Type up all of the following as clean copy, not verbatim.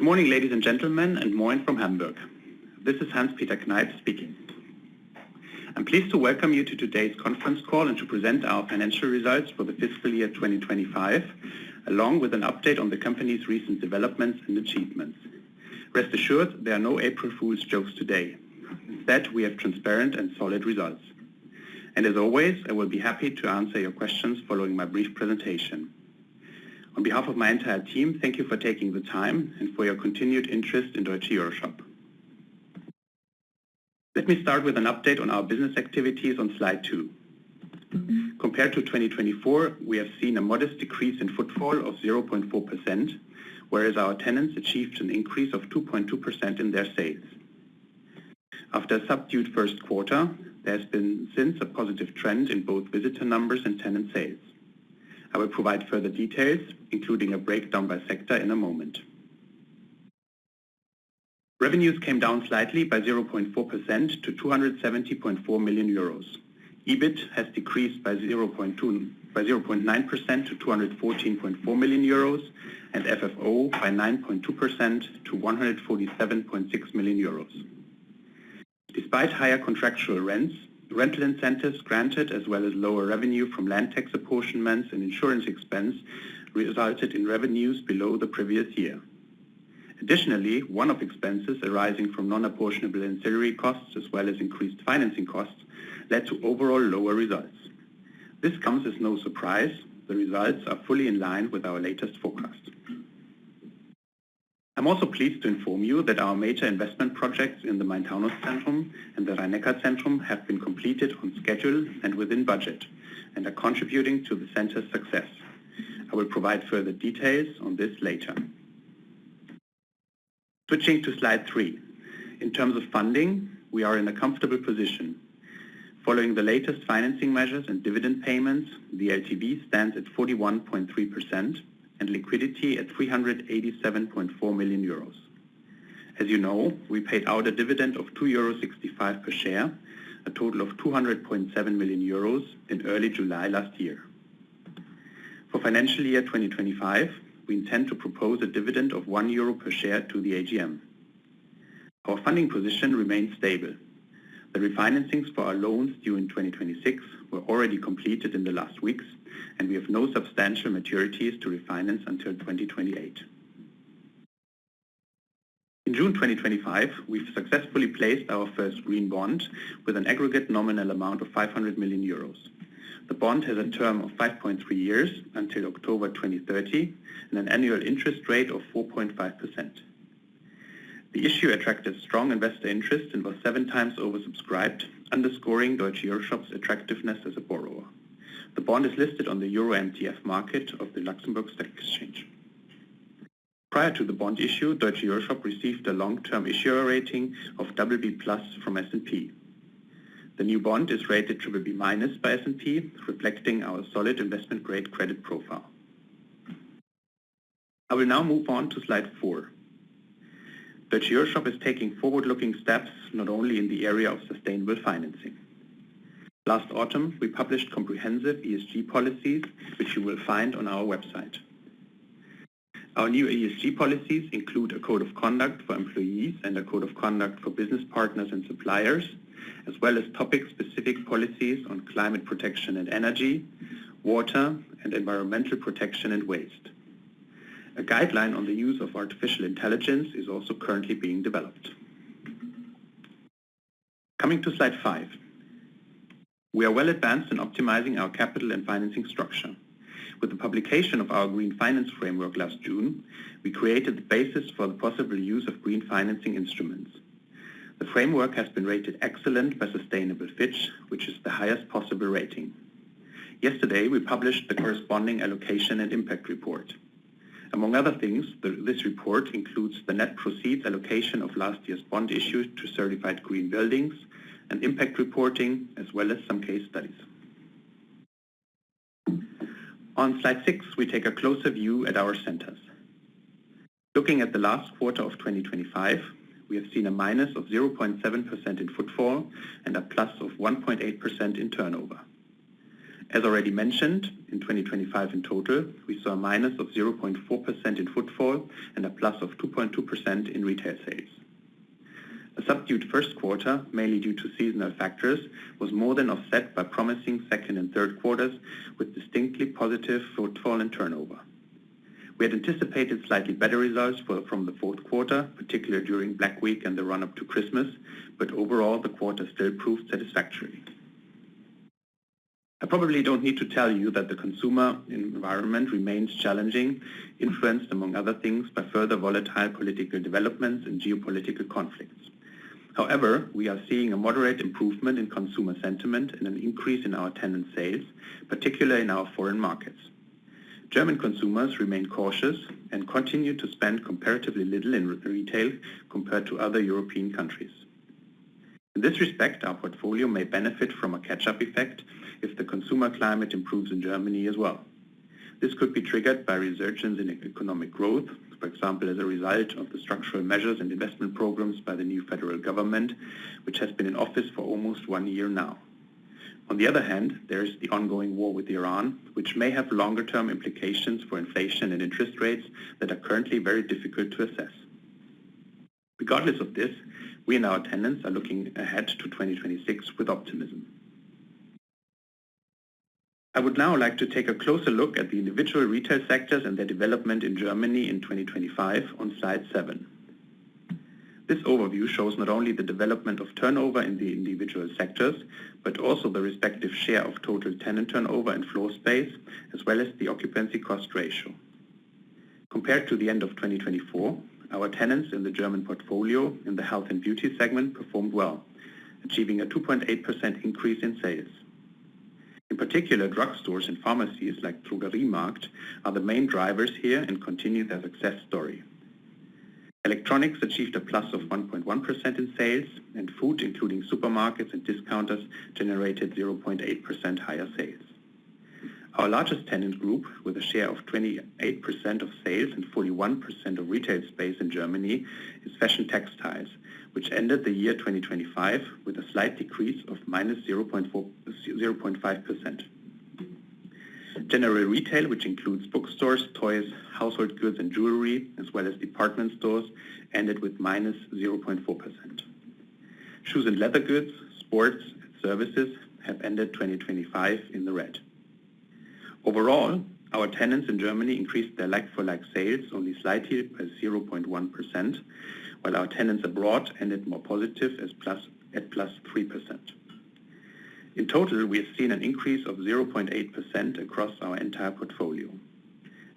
Good morning, ladies and gentlemen, and moin from Hamburg. This is Hans-Peter Kneip speaking. I'm pleased to welcome you to today's conference call and to present our financial results for the fiscal year 2025, along with an update on the company's recent developments and achievements. Rest assured, there are no April Fool's jokes today. Instead, we have transparent and solid results. And as always, I will be happy to answer your questions following my brief presentation. On behalf of my entire team, thank you for taking the time and for your continued interest in Deutsche EuroShop. Let me start with an update on our business activities on slide 2. Compared to 2024, we have seen a modest decrease in footfall of 0.4%, whereas our tenants achieved an increase of 2.2% in their sales. After a subdued first quarter, there has been since a positive trend in both visitor numbers and tenant sales. I will provide further details, including a breakdown by sector in a moment. Revenues came down slightly by 0.4% to 270.4 million euros. EBIT has decreased by 0.9% to 214.4 million euros and FFO by 9.2% to 147.6 million euros. Despite higher contractual rents, rental incentives granted as well as lower revenue from land tax apportionments and insurance expense resulted in revenues below the previous year. Additionally, one-off expenses arising from non-apportionable ancillary costs as well as increased financing costs led to overall lower results. This comes as no surprise. The results are fully in line with our latest forecast. I'm also pleased to inform you that our major investment projects in the Main-Taunus-Zentrum and the Rhein-Neckar-Zentrum have been completed on schedule and within budget and are contributing to the center's success. I will provide further details on this later. Switching to slide 3. In terms of funding, we are in a comfortable position. Following the latest financing measures and dividend payments, the LTV stands at 41.3%. and liquidity at 387.4 million euros. As you know, we paid out a dividend of 2.65 euros per share, a total of 200.7 million euros in early July last year. For financial year 2025, we intend to propose a dividend of 1 euro per share to the AGM. Our funding position remains stable. The refinancings for our loans due in 2026 were already completed in the last weeks, and we have no substantial maturities to refinance until 2028. In June 2025, we've successfully placed our first green bond with an aggregate nominal amount of 500 million euros. The bond has a term of 5.3 years until October 2030 and an annual interest rate of 4.5%. The issue attracted strong investor interest and was 7 times oversubscribed, underscoring Deutsche EuroShop's attractiveness as a borrower. The bond is listed on the Euro MTF market of the Luxembourg Stock Exchange. Prior to the bond issue, Deutsche EuroShop received a long-term issuer rating of BB+ from S&P. The new bond is rated BBB- by S&P, reflecting our solid investment-grade credit profile. I will now move on to slide 4. Deutsche EuroShop is taking forward-looking steps not only in the area of sustainable financing. Last autumn, we published comprehensive ESG policies, which you will find on our website. Our new ESG policies include a code of conduct for employees and a code of conduct for business partners and suppliers, as well as topic-specific policies on climate protection and energy, water, and environmental protection and waste. A guideline on the use of artificial intelligence is also currently being developed. Coming to slide 5. We are well advanced in optimizing our capital and financing structure. With the publication of our Green Finance Framework last June, we created the basis for the possible use of green financing instruments. The framework has been rated excellent by Sustainable Fitch, which is the highest possible rating. Yesterday, we published the corresponding allocation and impact report. Among other things, this report includes the net proceeds allocation of last year's bond issue to certified green buildings and impact reporting, as well as some case studies. On slide 6, we take a closer view at our centers. Looking at the last quarter of 2025, we have seen a minus of 0.7% in footfall and a plus of 1.8% in turnover. As already mentioned, in 2025 in total, we saw a minus of 0.4% in footfall and a plus of 2.2% in retail sales. A subdued first quarter, mainly due to seasonal factors, was more than offset by promising second and third quarters with distinctly positive footfall and turnover. We had anticipated slightly better results from the fourth quarter, particularly during Black Week and the run-up to Christmas, but overall the quarter still proved satisfactory. I probably don't need to tell you that the consumer environment remains challenging, influenced among other things by further volatile political developments and geopolitical conflicts. However, we are seeing a moderate improvement in consumer sentiment and an increase in our tenant sales, particularly in our foreign markets. German consumers remain cautious and continue to spend comparatively little in retail compared to other European countries. In this respect, our portfolio may benefit from a catch-up effect if the consumer climate improves in Germany as well. This could be triggered by resurgence in economic growth, for example as a result of the structural measures and investment programs by the new federal government, which has been in office for almost 1 year now. On the other hand, there is the ongoing war with Iran, which may have longer-term implications for inflation and interest rates that are currently very difficult to assess. Regardless of this, we and our tenants are looking ahead to 2026 with optimism. I would now like to take a closer look at the individual retail sectors and their development in Germany in 2025 on slide 7. This overview shows not only the development of turnover in the individual sectors, but also the respective share of total tenant turnover and floor space, as well as the occupancy cost ratio. Compared to the end of 2024, our tenants in the German portfolio in the health and beauty segment performed well, achieving a 2.8% increase in sales. In particular, drugstores and pharmacies like Drogeriemarkt are the main drivers here and continue their success story. Electronics achieved a plus of 1.1% in sales, and food, including supermarkets and discounters, generated 0.8% higher sales. Our largest tenant group, with a share of 28% of sales and 41% of retail space in Germany, is fashion textiles, which ended the year 2025 with a slight decrease of minus 0.5%. General retail, which includes bookstores, toys, household goods and jewelry, as well as department stores, ended with minus 0.4%. Shoes and leather goods, sports and services have ended 2025 in the red. Overall, our tenants in Germany increased their like-for-like sales only slightly by 0.1%, while our tenants abroad ended more positive at plus 3%. In total, we have seen an increase of 0.8% across our entire portfolio.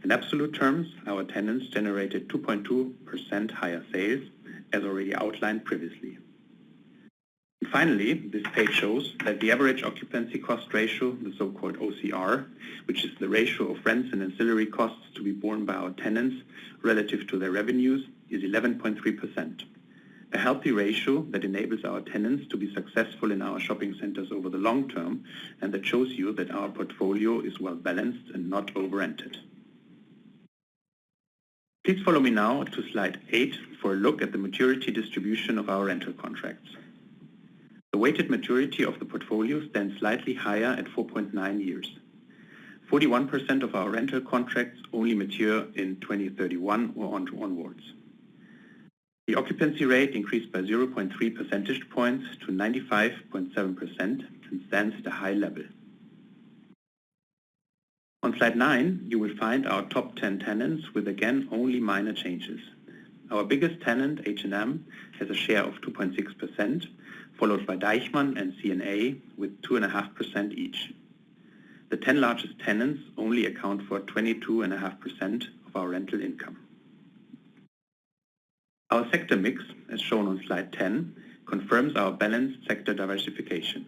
In absolute terms, our tenants generated 2.2% higher sales, as already outlined previously. And finally, this page shows that the average occupancy cost ratio, the so-called OCR, which is the ratio of rents and ancillary costs to be borne by our tenants relative to their revenues, is 11.3%. A healthy ratio that enables our tenants to be successful in our shopping centers over the long term, and that shows you that our portfolio is well balanced and not over-rented. Please follow me now to slide 8 for a look at the maturity distribution of our rental contracts. The weighted maturity of the portfolio stands slightly higher at 4.9 years. 41% of our rental contracts only mature in 2031 or onwards. The occupancy rate increased by 0.3 percentage points to 95.7% and stands at a high level. On slide 9, you will find our top 10 tenants with again only minor changes. Our biggest tenant, H&M, has a share of 2.6%, followed by Deichmann and C&A with 2.5% each. The 10 largest tenants only account for 22.5% of our rental income. Our sector mix, as shown on slide 10, confirms our balanced sector diversification.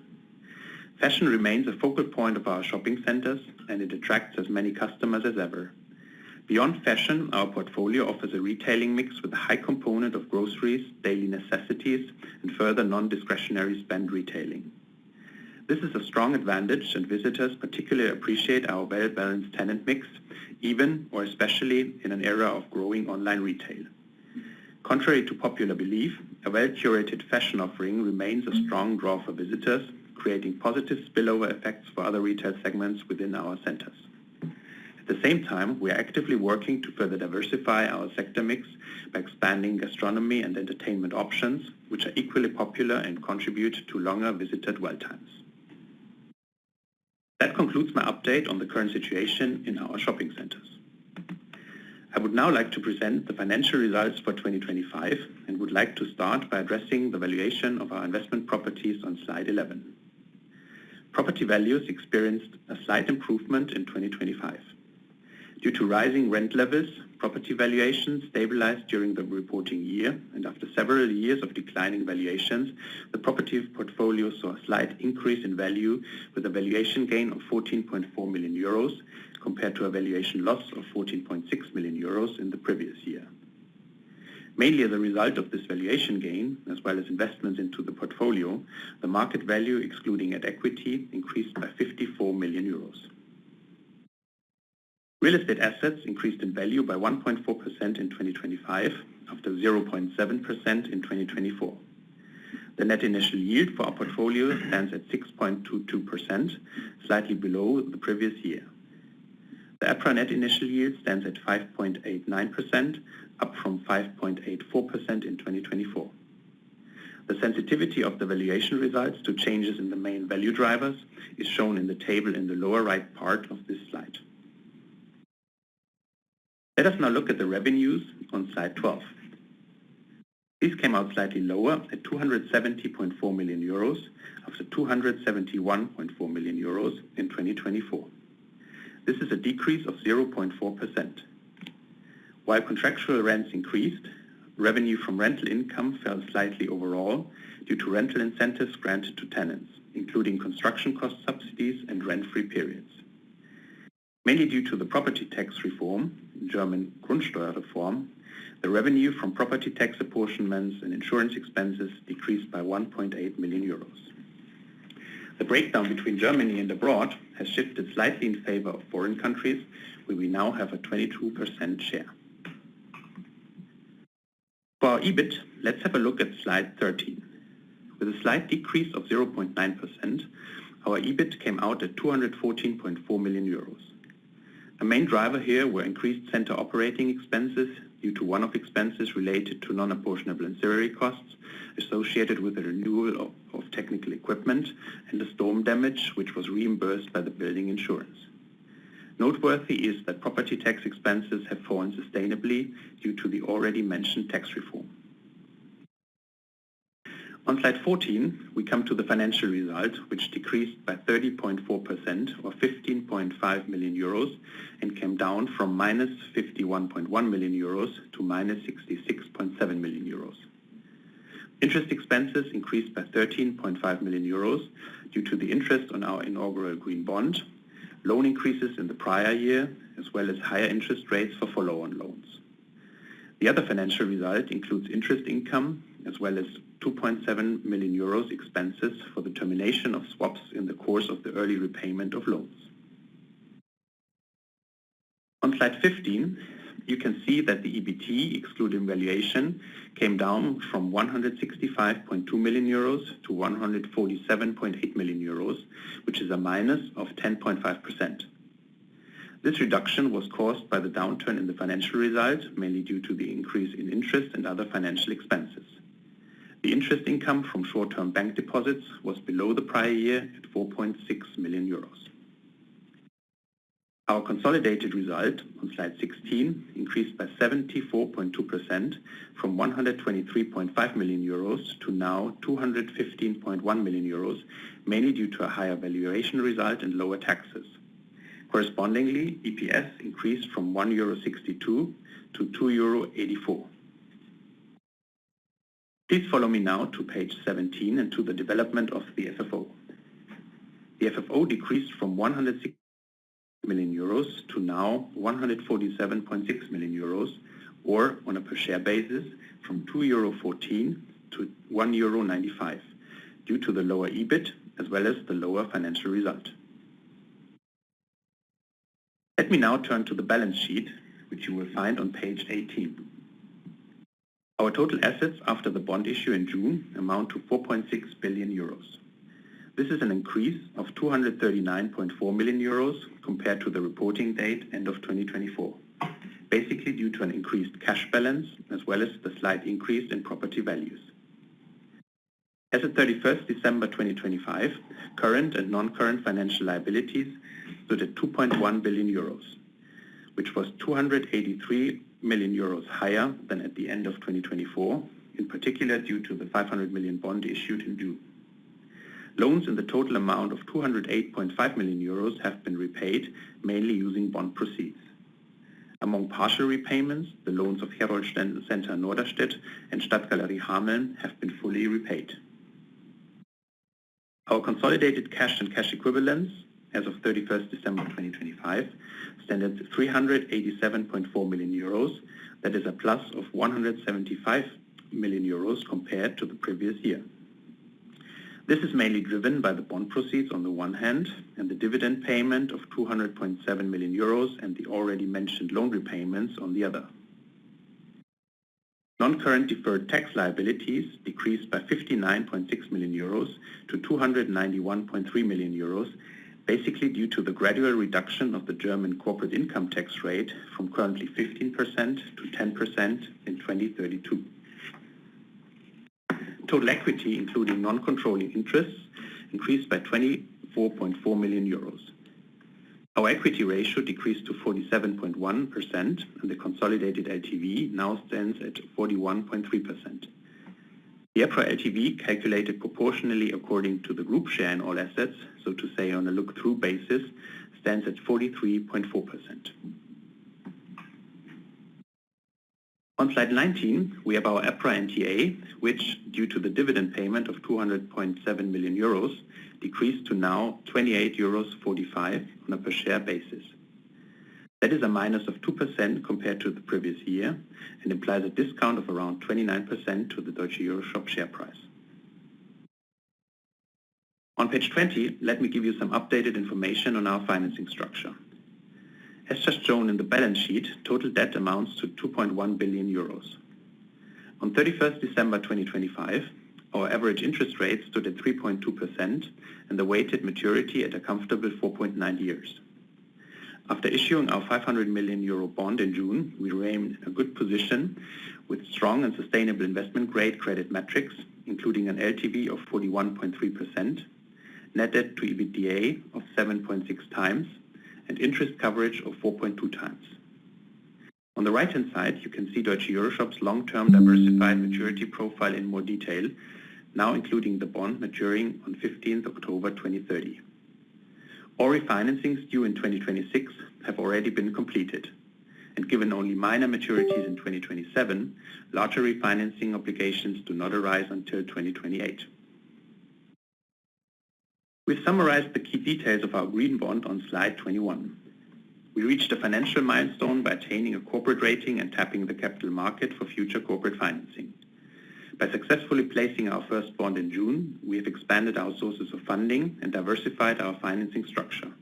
Fashion remains a focal point of our shopping centers, and it attracts as many customers as ever. Beyond fashion, our portfolio offers a retailing mix with a high component of groceries, daily necessities, and further non-discretionary spend retailing. This is a strong advantage, and visitors particularly appreciate our well-balanced tenant mix, even or especially in an era of growing online retail. Contrary to popular belief, a well-curated fashion offering remains a strong draw for visitors, creating positive spillover effects for other retail segments within our centers. At the same time, we are actively working to further diversify our sector mix by expanding gastronomy and entertainment options, which are equally popular and contribute to longer visitor dwell times. That concludes my update on the current situation in our shopping centers. I would now like to present the financial results for 2025 and would like to start by addressing the valuation of our investment properties on slide 11. Property values experienced a slight improvement in 2025. Due to rising rent levels, property valuations stabilized during the reporting year, and after several years of declining valuations, the property portfolio saw a slight increase in value with a valuation gain of 14.4 million euros compared to a valuation loss of 14.6 million euros in the previous year. Mainly as a result of this valuation gain, as well as investments into the portfolio, the market value excluding at equity increased by 54 million euros. Real estate assets increased in value by 1.4% in 2025 after 0.7% in 2024. The net initial yield for our portfolio stands at 6.22%, slightly below the previous year. The EPRA net initial yield stands at 5.89%, up from 5.84% in 2024. The sensitivity of the valuation results to changes in the main value drivers is shown in the table in the lower right part of this slide. Let us now look at the revenues on slide 12. These came out slightly lower at 270.4 million euros after 271.4 million euros in 2024. This is a decrease of 0.4%. While contractual rents increased, revenue from rental income fell slightly overall due to rental incentives granted to tenants, including construction cost subsidies and rent-free periods. Mainly due to the property tax reform, German Grundsteuerreform, the revenue from property tax apportionments and insurance expenses decreased by 1.8 million euros. The breakdown between Germany and abroad has shifted slightly in favor of foreign countries, where we now have a 22% share. For our EBIT, let's have a look at slide 13. With a slight decrease of 0.9%, our EBIT came out at 214.4 million euros. A main driver here were increased center operating expenses due to one-off expenses related to non-apportionable ancillary costs associated with the renewal of technical equipment and the storm damage, which was reimbursed by the building insurance. Noteworthy is that property tax expenses have fallen sustainably due to the already mentioned tax reform. On slide 14, we come to the financial result, which decreased by 30.4% or 15.5 million euros and came down from minus 51.1 million euros to minus 66.7 million euros. Interest expenses increased by 13.5 million euros due to the interest on our inaugural green bond, loan increases in the prior year, as well as higher interest rates for follow-on loans. The other financial result includes interest income, as well as 2.7 million euros expenses for the termination of swaps in the course of the early repayment of loans. On slide 15, you can see that the EBT, excluding valuation, came down from 165.2 million euros to 147.8 million euros, which is a minus of 10.5%. This reduction was caused by the downturn in the financial result, mainly due to the increase in interest and other financial expenses. The interest income from short-term bank deposits was below the prior year at 4.6 million euros. Our consolidated result on slide 16 increased by 74.2% from 123.5 million euros to now 215.1 million euros, mainly due to a higher valuation result and lower taxes. Correspondingly, EPS increased from €1.62 to €2.84. Please follow me now to page 17 and to the development of the FFO. The FFO decreased from 106 million euros to now 147.6 million euros, or on a per share basis from €2.14 to €1.95, due to the lower EBIT as well as the lower financial result. Let me now turn to the balance sheet, which you will find on page 18. Our total assets after the bond issue in June amount to 4.6 billion euros. This is an increase of 239.4 million euros compared to the reporting date end of 2024, basically due to an increased cash balance as well as the slight increase in property values. As of 31st December 2025, current and non-current financial liabilities stood at 2.1 billion euros, which was 283 million euros higher than at the end of 2024, in particular due to the 500 million bond issued in June. Loans in the total amount of 208.5 million euros have been repaid, mainly using bond proceeds. Among partial repayments, the loans of Herold Center Norderstedt and Stadtgalerie Hameln have been fully repaid. Our consolidated cash and cash equivalents as of 31st December 2025 stand at 387.4 million euros. That is a plus of 175 million euros compared to the previous year. This is mainly driven by the bond proceeds on the one hand and the dividend payment of 200.7 million euros and the already mentioned loan repayments on the other. Non-current deferred tax liabilities decreased by 59.6 million euros to 291.3 million euros, basically due to the gradual reduction of the German corporate income tax rate from currently 15% to 10% in 2032. Total equity, including non-controlling interests, increased by 24.4 million euros. Our equity ratio decreased to 47.1% and the consolidated LTV now stands at 41.3%. The EPRA LTV, calculated proportionally according to the group share in all assets, so to say on a look-through basis, stands at 43.4%. On slide 19, we have our EPRA NTA, which, due to the dividend payment of 200.7 million euros, decreased to now 28.45 euros on a per share basis. That is a minus of 2% compared to the previous year and implies a discount of around 29% to the Deutsche EuroShop share price. On page 20, let me give you some updated information on our financing structure. As just shown in the balance sheet, total debt amounts to 2.1 billion euros. On 31st December 2025, our average interest rate stood at 3.2% and the weighted maturity at a comfortable 4.9 years. After issuing our 500 million euro bond in June, we remain in a good position with strong and sustainable investment grade credit metrics, including an LTV of 41.3%, net debt to EBITDA of 7.6 times, and interest coverage of 4.2 times. On the right-hand side, you can see Deutsche EuroShop's long-term diversified maturity profile in more detail, now including the bond maturing on 15th October 2030. All refinancings due in 2026 have already been completed, and given only minor maturities in 2027, larger refinancing obligations do not arise until 2028. We've summarized the key details of our green bond on slide 21. We reached a financial milestone by attaining a corporate rating and tapping the capital market for future corporate financing. By successfully placing our first bond in June, we have expanded our sources of funding and diversified our financing structure.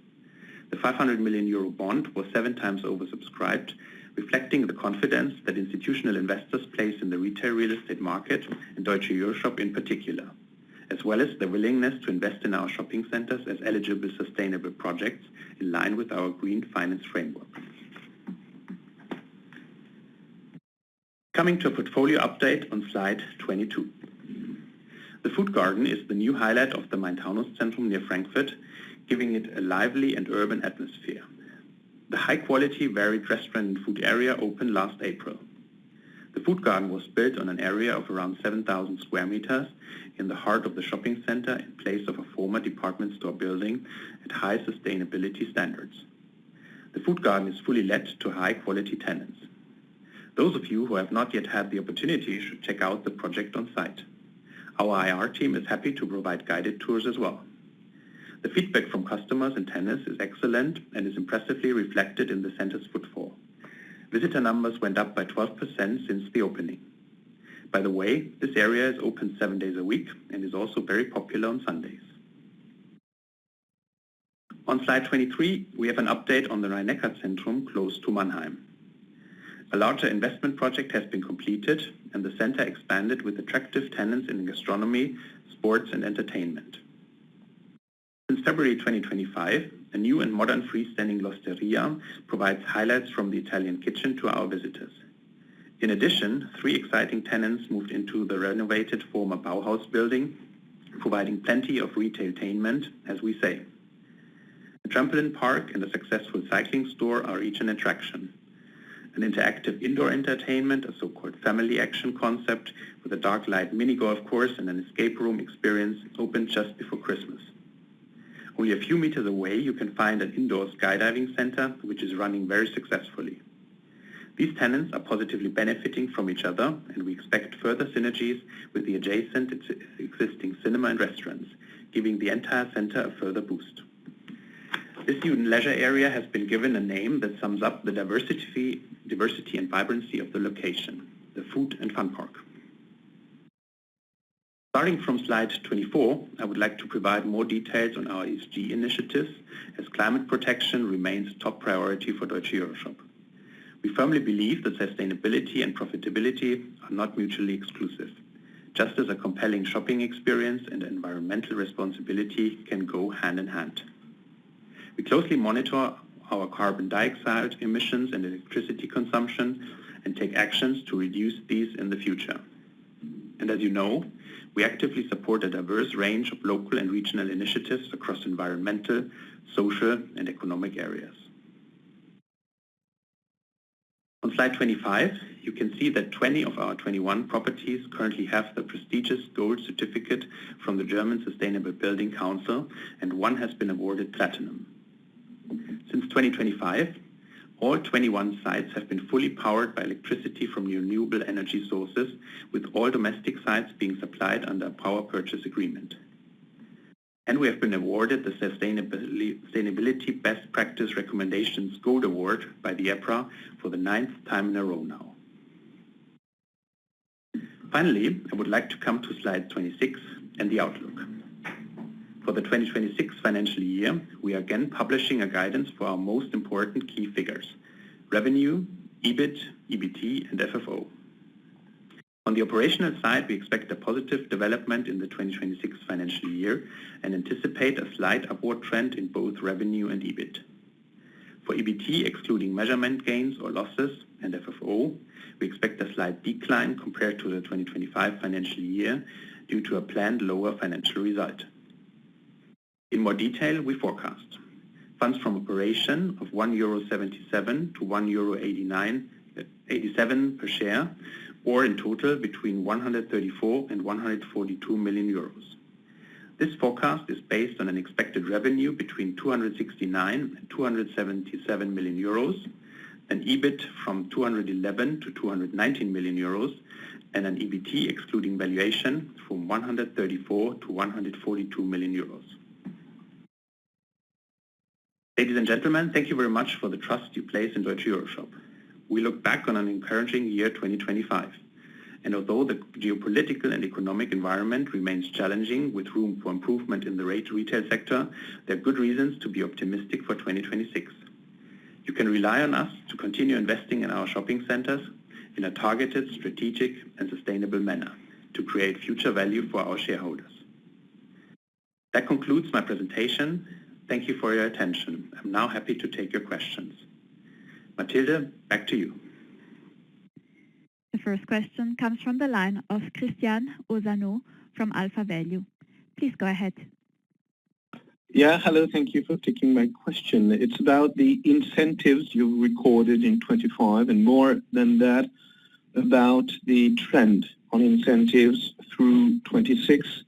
The 500 million euro bond was 7 times oversubscribed, reflecting the confidence that institutional investors place in the retail real estate market and Deutsche EuroShop in particular, as well as the willingness to invest in our shopping centers as eligible sustainable projects in line with our green finance framework. Coming to a portfolio update on slide 22. The Food Garden is the new highlight of the Main-Taunus-Zentrum near Frankfurt, giving it a lively and urban atmosphere. The high-quality, varied restaurant and food area opened last April. The Food Garden was built on an area of around 7,000 square meters in the heart of the shopping center in place of a former department store building at high sustainability standards. The Food Garden is fully let to high-quality tenants. Those of you who have not yet had the opportunity should check out the project on site. Our IR team is happy to provide guided tours as well. The feedback from customers and tenants is excellent and is impressively reflected in the center's footfall. Visitor numbers went up by 12% since the opening. By the way, this area is open 7 days a week and is also very popular on Sundays. On slide 23, we have an update on the Rhein-Neckar-Zentrum close to Mannheim. A larger investment project has been completed and the center expanded with attractive tenants in gastronomy, sports and entertainment. Since February 2025, a new and modern freestanding L'Osteria provides highlights from the Italian kitchen to our visitors. In addition, 3 exciting tenants moved into the renovated former Bauhaus building, providing plenty of retailtainment, as we say. A trampoline park and a successful cycling store are each an attraction. An interactive indoor entertainment, a so-called family action concept with a dark light mini golf course and an escape room experience opened just before Christmas. Only a few meters away you can find an indoor skydiving center which is running very successfully. These tenants are positively benefiting from each other, and we expect further synergies with the adjacent existing cinema and restaurants, giving the entire center a further boost. This student leisure area has been given a name that sums up the diversity and vibrancy of the location, the Food and Fun Park. Starting from slide 24, I would like to provide more details on our ESG initiatives, as climate protection remains a top priority for Deutsche EuroShop. We firmly believe that sustainability and profitability are not mutually exclusive, just as a compelling shopping experience and environmental responsibility can go hand in hand. We closely monitor our carbon dioxide emissions and electricity consumption and take actions to reduce these in the future. And as you know, we actively support a diverse range of local and regional initiatives across environmental, social, and economic areas. On slide 25, you can see that 20 of our 21 properties currently have the prestigious Gold certificate from the German Sustainable Building Council, and 1 has been awarded Platinum. Since 2025, all 21 sites have been fully powered by electricity from renewable energy sources, with all domestic sites being supplied under a power purchase agreement. And we have been awarded the Sustainability Best Practice Recommendations Gold Award by the EPRA for the 9th time in a row now. Finally, I would like to come to slide 26 and the outlook. For the 2026 financial year, we are again publishing a guidance for our most important key figures: revenue, EBIT, EBT, and FFO. On the operational side, we expect a positive development in the 2026 financial year and anticipate a slight upward trend in both revenue and EBIT. For EBT, excluding measurement gains or losses, and FFO, we expect a slight decline compared to the 2025 financial year due to a planned lower financial result. In more detail, we forecast funds from operation of €1.77 to €1.87 per share, or in total between 134 and 142 million euros. This forecast is based on an expected revenue between 269 and 277 million euros, an EBIT from 211 to 219 million euros, and an EBT excluding valuation from 134 to 142 million euros. Ladies and gentlemen, thank you very much for the trust you place in Deutsche EuroShop. We look back on an encouraging year 2025. And although the geopolitical and economic environment remains challenging with room for improvement in the retail sector, there are good reasons to be optimistic for 2026. You can rely on us to continue investing in our shopping centers in a targeted, strategic, and sustainable manner to create future value for our shareholders. That concludes my presentation. Thank you for your attention. I'm now happy to take your questions. Mathilde, back to you. The first question comes from the line of Christian Ozano from Alpha Value. Please go ahead. Yeah, hello, thank you for taking my question. It's about the incentives you recorded in 25, and more than that, about the trend on incentives through 26,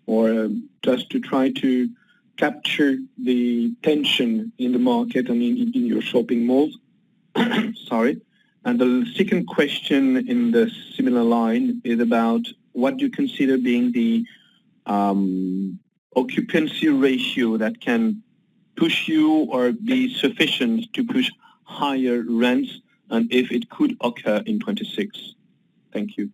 or just to try to capture the tension in the market and in your shopping malls. Sorry. And the second question in the similar line is about what you consider being the occupancy ratio that can push you or be sufficient to push higher rents, and if it could occur in 26. Thank you.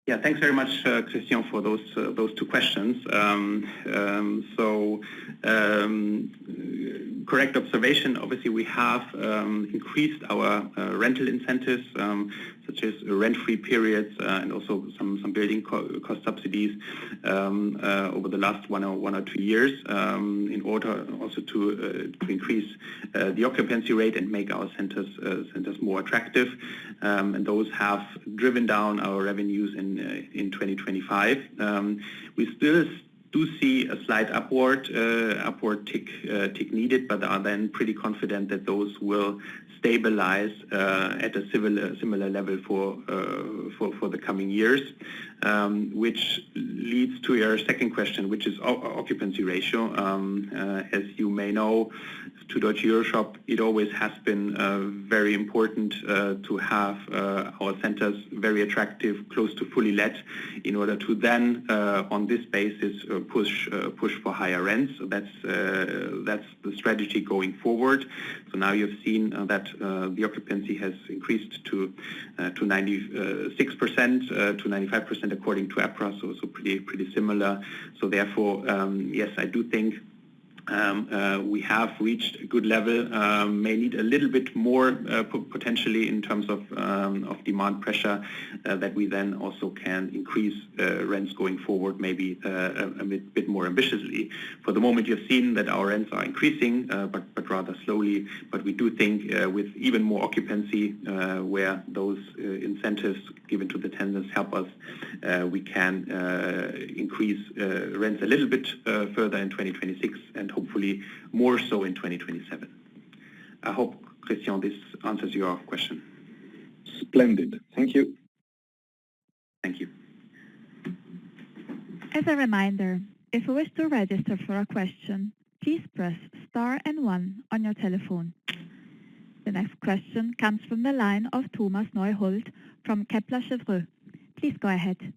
Yeah, thanks very much, Christian, for those two questions. Correct observation. Obviously, we have increased our rental incentives, such as rent-free periods and also some building cost subsidies over the last one or 2 years in order also to increase the occupancy rate and make our centers more attractive. And those have driven down our revenues in 2025. We still do see a slight upward tick needed, but are then pretty confident that those will stabilize at a similar level for the coming years, which leads to your second question, which is occupancy ratio. As you may know, to Deutsche EuroShop, it always has been very important to have our centers very attractive, close to fully let, in order to then, on this basis, push for higher rents. So that's the strategy going forward. So now you've seen that the occupancy has increased to 96%, to 95% according to APRA, so pretty similar. So therefore, yes, I do think we have reached a good level, may need a little bit more potentially in terms of demand pressure that we then also can increase rents going forward, maybe a bit more ambitiously. For the moment, you've seen that our rents are increasing, but rather slowly. But we do think with even more occupancy, where those incentives given to the tenants help us, we can increase rents a little bit further in 2026 and hopefully more so in 2027. I hope, Christian, this answers your question. Splendid. Thank you. Thank you. As a reminder, if you wish to register for a question, please press star and 1 on your telephone. The next question comes from the line of Thomas Neuhold from Kepler Cheuvreux. Please go ahead.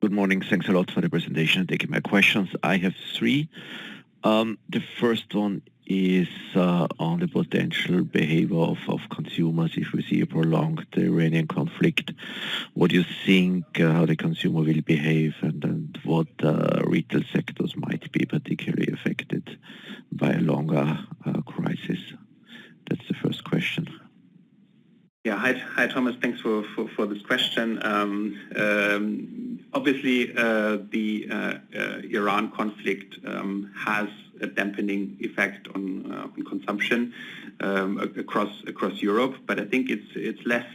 Good morning. Thanks a lot for the presentation and taking my questions. I have 3. The first one is on the potential behavior of consumers if we see a prolonged Iranian conflict. What do you think how the consumer will behave and what retail sectors might be particularly affected by a longer crisis? That's the first question. Yeah, hi Thomas. Thanks for this question. Obviously, the Iran conflict has a dampening effect on consumption across Europe, but I think it's less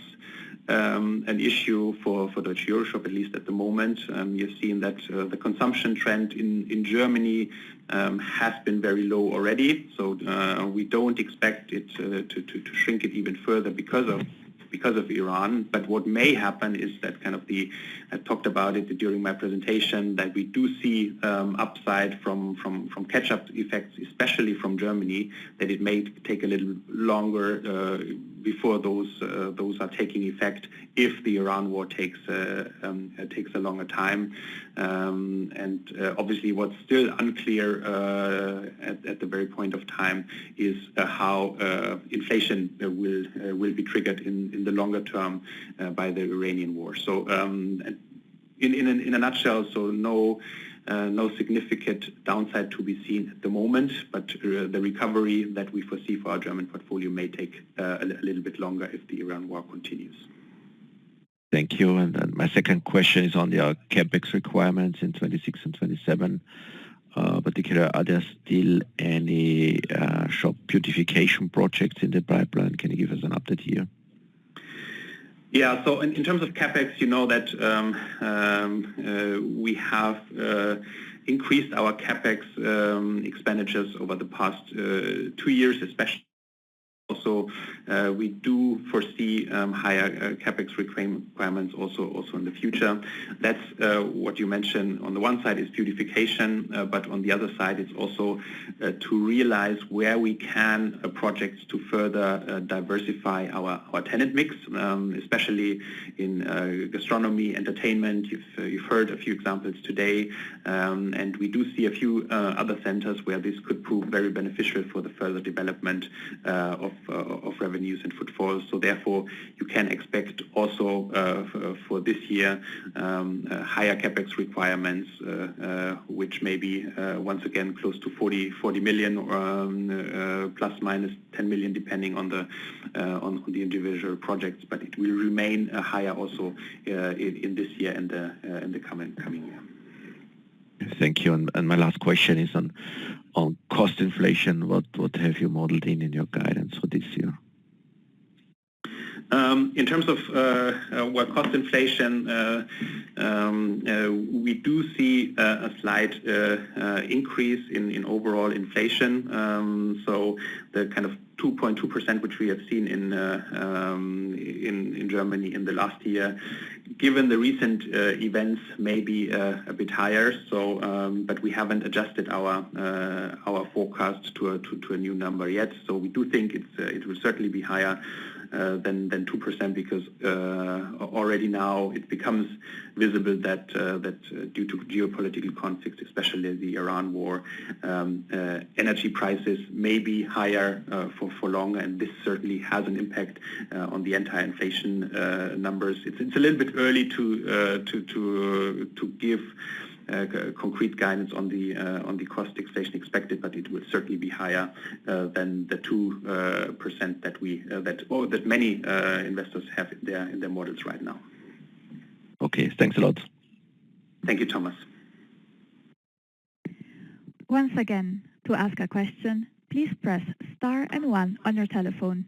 an issue for Deutsche EuroShop, at least at the moment. You've seen that the consumption trend in Germany has been very low already, so we don't expect it to shrink it even further because of Iran. But what may happen is that I talked about it during my presentation, that we do see upside from catch-up effects, especially from Germany, that it may take a little longer before those are taking effect if the Iran war takes a longer time. And obviously what's still unclear at the very point of time is how inflation will be triggered in the longer term by the Iranian war. So in a nutshell, so no significant downside to be seen at the moment, but the recovery that we foresee for our German portfolio may take a little bit longer if the Iran war continues. Thank you. And then my second question is on your CapEx requirements in 26 and 27. Particularly, are there still any shop beautification projects in the pipeline? Can you give us an update here? Yeah, so in terms of CapEx, you know that we have increased our CapEx expenditures over the past 2 years, especially. Also, we do foresee higher CapEx requirements also in the future. That's what you mentioned. On the one side is beautification, but on the other side it's also to realize where we can projects to further diversify our tenant mix, especially in gastronomy, entertainment. You've heard a few examples today, and we do see a few other centers where this could prove very beneficial for the further development of revenues and footfalls. So therefore, you can expect also for this year higher capex requirements, which may be once again close to 40 million, plus minus 10 million, depending on the individual projects. But it will remain higher also in this year and the coming year. Thank you. And my last question is on cost inflation. What have you modeled in your guidance for this year? In terms of cost inflation, we do see a slight increase in overall inflation. So the kind of 2.2% which we have seen in Germany in the last year, given the recent events, may be a bit higher. So, but we haven't adjusted our forecast to a new number yet. So we do think it will certainly be higher than 2%, because already now it becomes visible that due to geopolitical conflicts, especially the Iran war, energy prices may be higher for longer, and this certainly has an impact on the entire inflation numbers. It's a little bit early to give concrete guidance on the cost inflation expected, but it will certainly be higher than the 2% that many investors have in their models right now. Okay, thanks a lot. Thank you, Thomas. Once again, to ask a question, please press star and 1 on your telephone.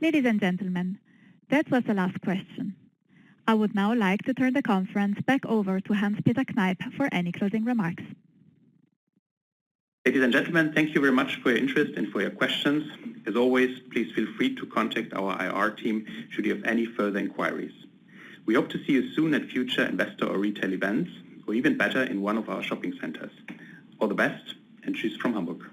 Ladies and gentlemen, that was the last question. I would now like to turn the conference back over to Hans-Peter Kneip for any closing remarks. Ladies and gentlemen, thank you very much for your interest and for your questions. As always, please feel free to contact our IR team should you have any further inquiries. We hope to see you soon at future investor or retail events, or even better, in one of our shopping centers. All the best, and tschüss from Hamburg.